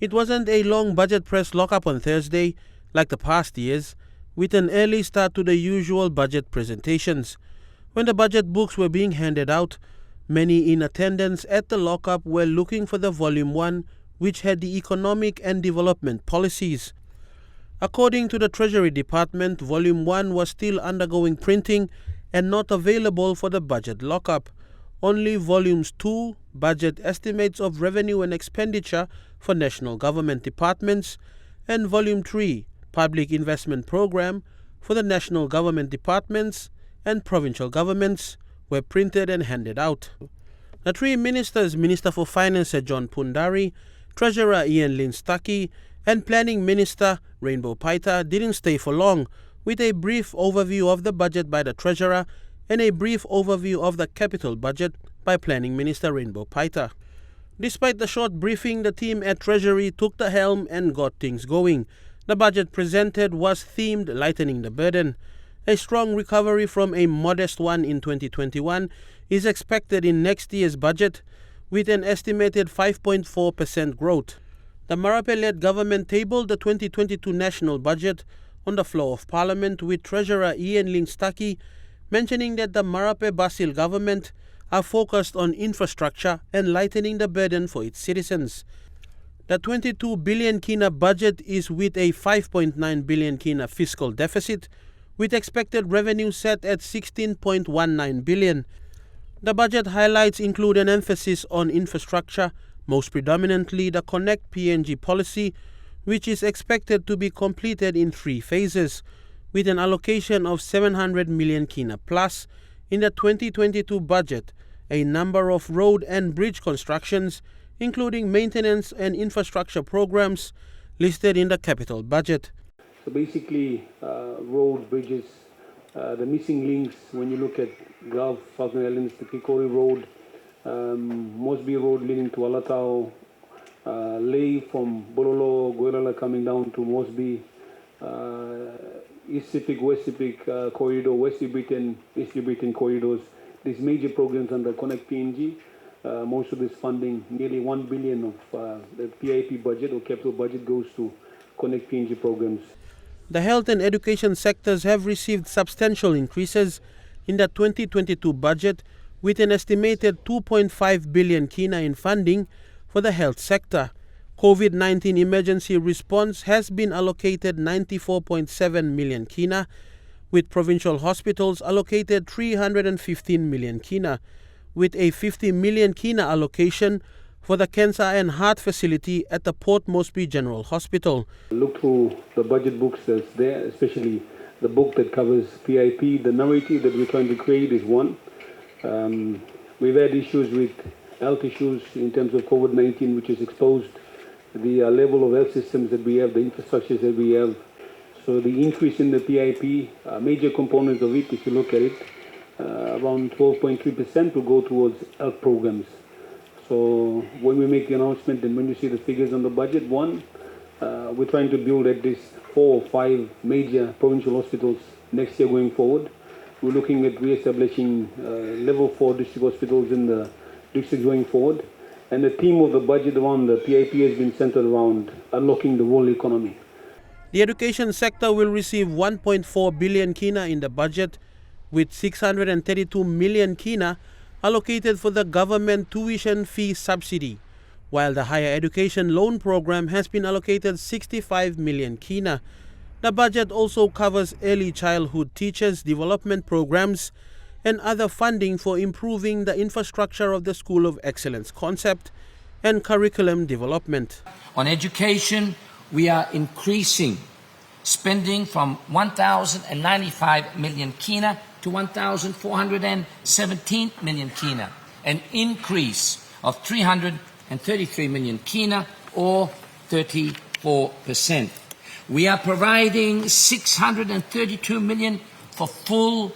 It wasn't a long budget press lockup on Thursday, like the past years, with an early start to the usual budget presentations. When the budget books were being handed out, many in attendance at the lockup were looking for the Volume 1, which had the economic and development policies. According to the Treasury Department, Volume 1 was still undergoing printing and not available for the budget lockup. Only Volumes 2, Budget Estimates of Revenue and Expenditure for National Government Departments, and Volume 3, Public Investment Program for the National Government Departments and Provincial Governments, were printed and handed out. The three ministers, Minister for Finance Sir John Pundari, Treasurer Ian Ling-Stuckey, and Planning Minister Rainbow Paita didn't stay for long, with a brief overview of the budget by the Treasurer and a brief overview of the capital budget by Planning Minister Rainbow Paita. Despite the short briefing, the team at Treasury took the helm and got things going. The budget presented was themed Lightening the Burden. A strong recovery from a modest one in 2021 is expected in next year's budget, with an estimated 5.4% growth. The Marape-led government tabled the 2022 national budget on the floor of Parliament, with Treasurer Ian Ling-Stuckey mentioning that the Marape-Basil government are focused on infrastructure and lightening the burden for its citizens. The 22 billion kina budget is with a 5.9 billion kina fiscal deficit, with expected revenue set at 16.19 billion. The budget highlights include an emphasis on infrastructure, most predominantly the Connect PNG policy, which is expected to be completed in 3 phases, with an allocation of 700 million kina plus in the 2022 budget, a number of road and bridge constructions, including maintenance and infrastructure programs, listed in the capital budget. So basically, road, bridges, the missing links when you look at Gulf, Falkland Islands, the Kikori Road, Mosby Road leading to Alatao, Lay from Bololo, Goilala coming down to Mosby, East Pacific, West Pacific corridor, West Britain, East Britain corridors. These major programs under Connect PNG, most of this funding, nearly 1 billion of the PIP budget or capital budget goes to Connect PNG programs. The health and education sectors have received substantial increases in the 2022 budget, with an estimated 2.5 billion kina in funding for the health sector. COVID-19 emergency response has been allocated 94.7 million kina, with provincial hospitals allocated 315 million kina, with a 50 million kina allocation for the cancer and heart facility at the Port Moresby General Hospital. Look through the budget books that's there, especially the book that covers PIP. The narrative that we're trying to create is one. We've had issues with health issues in terms of COVID-19, which has exposed the level of health systems that we have, the infrastructures that we have. So the increase in the PIP, major components of it, if you look at it, around 12.3% will go towards health programs. So when we make the announcement and when you see the figures on the budget, one, we're trying to build at least 4 or 5 major provincial hospitals next year going forward. We're looking at re-establishing level 4 district hospitals in the district going forward. And the theme of the budget around the PIP has been centered around unlocking the world economy. The education sector will receive 1.4 billion kina in the budget, with 632 million kina allocated for the government tuition fee subsidy, while the higher education loan program has been allocated 65 million kina. The budget also covers early childhood teachers development programs and other funding for improving the infrastructure of the School of Excellence concept and curriculum development. On education, we are increasing spending from 1,095 million kina to 1,417 million kina, an increase of 333 million kina or 34%. We are providing 632 million for full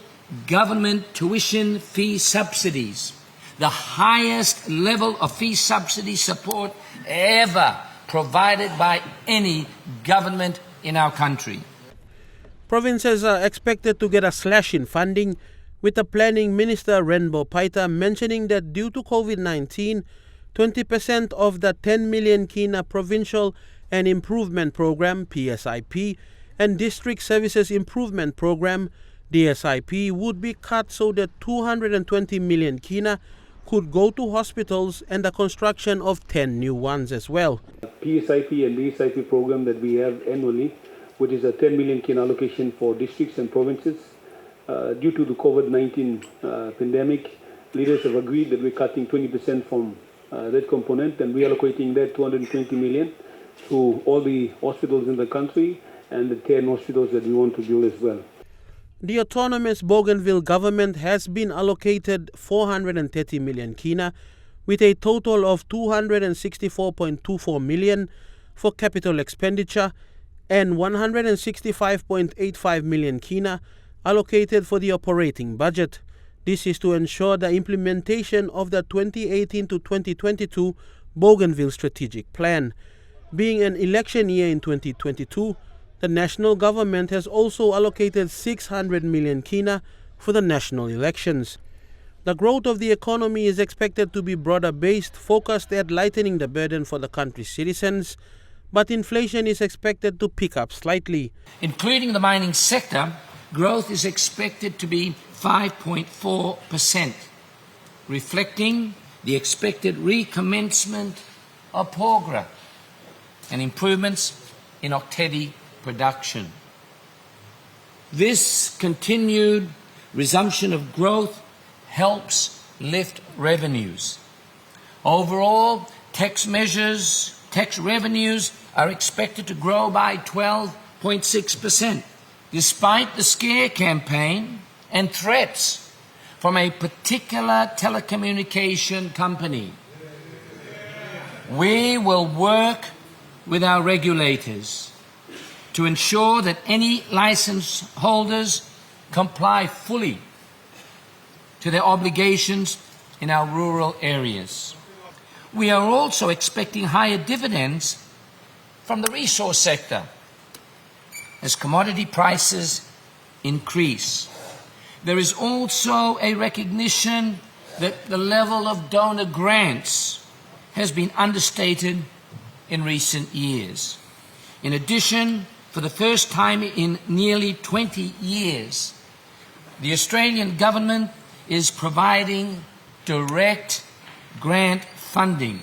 government tuition fee subsidies, the highest level of fee subsidy support ever provided by any government in our country. Provinces are expected to get a slash in funding, with the Planning Minister Rainbow Paita mentioning that due to COVID-19, 20% of the 10 million Kina Provincial and Improvement Program (PSIP) and District Services Improvement Program (DSIP) would be cut so that 220 million Kina could go to hospitals and the construction of 10 new ones as well. PSIP and DSIP program that we have annually, which is a 10 million Kina allocation for districts and provinces. Due to the COVID-19 pandemic, leaders have agreed that we're cutting 20% from that component and reallocating that 220 million to all the hospitals in the country and the 10 hospitals that we want to build as well. The autonomous Bougainville government has been allocated 430 million Kina, with a total of 264.24 million for capital expenditure and 165.85 million Kina allocated for the operating budget. This is to ensure the implementation of the 2018 to 2022 Bougainville Strategic Plan. Being an election year in 2022, the national government has also allocated 600 million Kina for the national elections. The growth of the economy is expected to be broader-based, focused at lightening the burden for the country's citizens, but inflation is expected to pick up slightly. Including the mining sector, growth is expected to be 5.4%, reflecting the expected recommencement of Porgera and improvements in Octedi production. This continued resumption of growth helps lift revenues. Overall, tax revenues are expected to grow by 12.6%, despite the scare campaign and threats from a particular telecommunication company. We will work with our regulators to ensure that any license holders comply fully to their obligations in our rural areas. We are also expecting higher dividends from the resource sector as commodity prices increase. There is also a recognition that the level of donor grants has been understated in recent years. In addition, for the first time in nearly 20 years, the Australian government is providing direct grant funding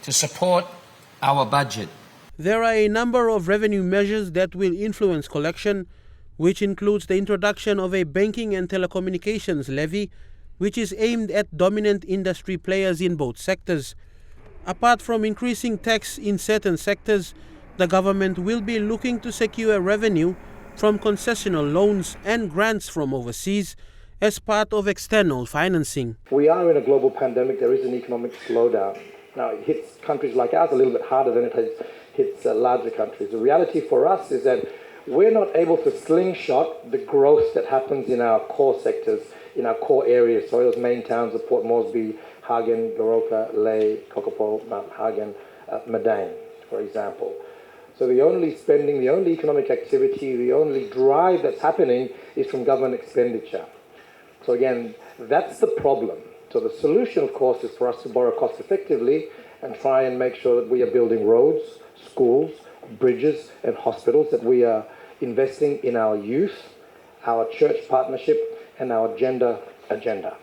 to support our budget. There are a number of revenue measures that will influence collection, which includes the introduction of a banking and telecommunications levy, which is aimed at dominant industry players in both sectors. Apart from increasing tax in certain sectors, the government will be looking to secure revenue from concessional loans and grants from overseas as part of external financing. We are in a global pandemic. There is an economic slowdown. Now, it hits countries like ours a little bit harder than it hits larger countries. The reality for us is that we're not able to slingshot the growth that happens in our core sectors, in our core areas. So those main towns of Port Moresby, Hagen, Goroka, Lae, Kokopo, Mount Hagen, Madang, for example. So the only spending, the only economic activity, the only drive that's happening is from government expenditure. So again, that's the problem. So the solution, of course, is for us to borrow cost effectively and try and make sure that we are building roads, schools, bridges and hospitals, that we are investing in our youth, our church partnership and our gender agenda.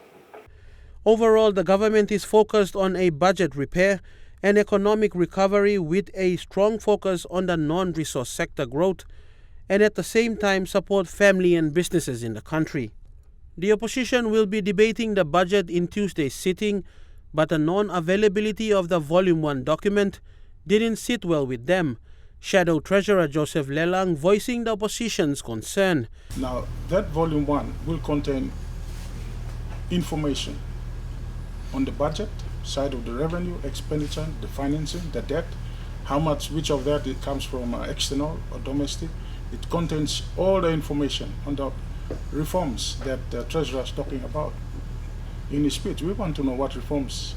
Overall, the government is focused on a budget repair and economic recovery with a strong focus on the non-resource sector growth and at the same time support family and businesses in the country. The opposition will be debating the budget in Tuesday's sitting, but the non-availability of the Volume 1 document didn't sit well with them. Shadow Treasurer Joseph Lelang voicing the opposition's concern. Now, that Volume 1 will contain information on the budget, side of the revenue, expenditure, the financing, the debt, how much, which of that it comes from external or domestic. It contains all the information on the reforms that the Treasurer is talking about in his speech. We want to know what reforms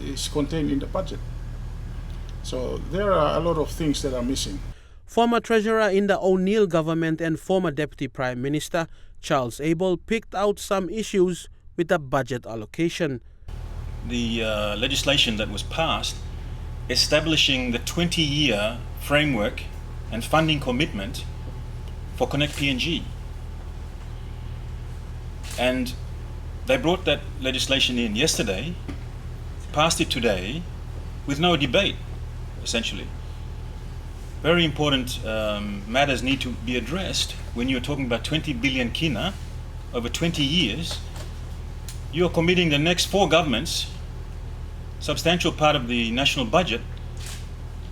is contained in the budget. So there are a lot of things that are missing. Former Treasurer in the O'Neill government and former Deputy Prime Minister Charles Abel picked out some issues with the budget allocation. the legislation that was passed establishing the 20-year framework and funding commitment for Connect PNG. And they brought that legislation in yesterday, passed it today, with no debate, essentially. Very important matters need to be addressed when you're talking about 20 billion kina over 20 years. You're committing the next 4 governments, substantial part of the national budget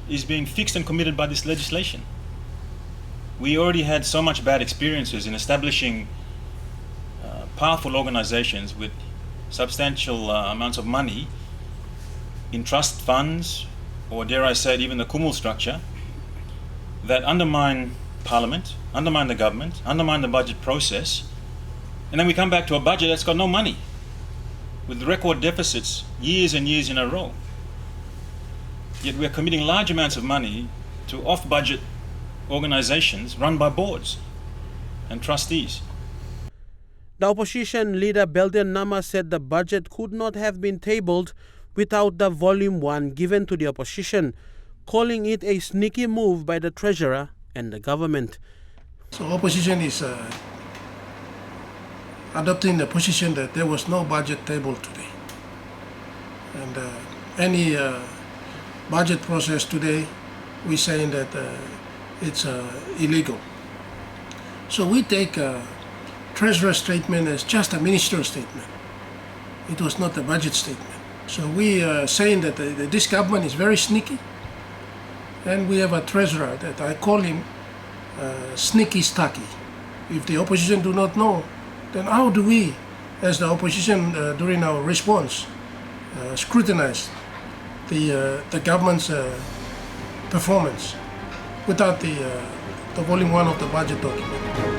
is being fixed and committed by this legislation. We already had so much bad experiences in establishing powerful organizations with substantial amounts of money in trust funds, or dare I say it, even the Kumul structure, that undermine Parliament, undermine the government, undermine the budget process, and then we come back to a budget that's got no money, with record deficits years and years in a row. Yet we're committing large amounts of money to off-budget organizations run by boards and trustees. The opposition leader Belden Nama said the budget could not have been tabled without the Volume 1 given to the opposition, calling it a sneaky move by the Treasurer and the government. So opposition is adopting the position that there was no budget table today. And any budget process today, we're saying that it's illegal. So we take Treasurer statement as just a ministerial statement. It was not a budget statement. So we are saying that this government is very sneaky, and we have a treasurer that I call him Sneaky Stuckey. If the opposition do not know, then how do we, as the opposition during our response, scrutinize the government's performance without the Volume 1 of the budget document?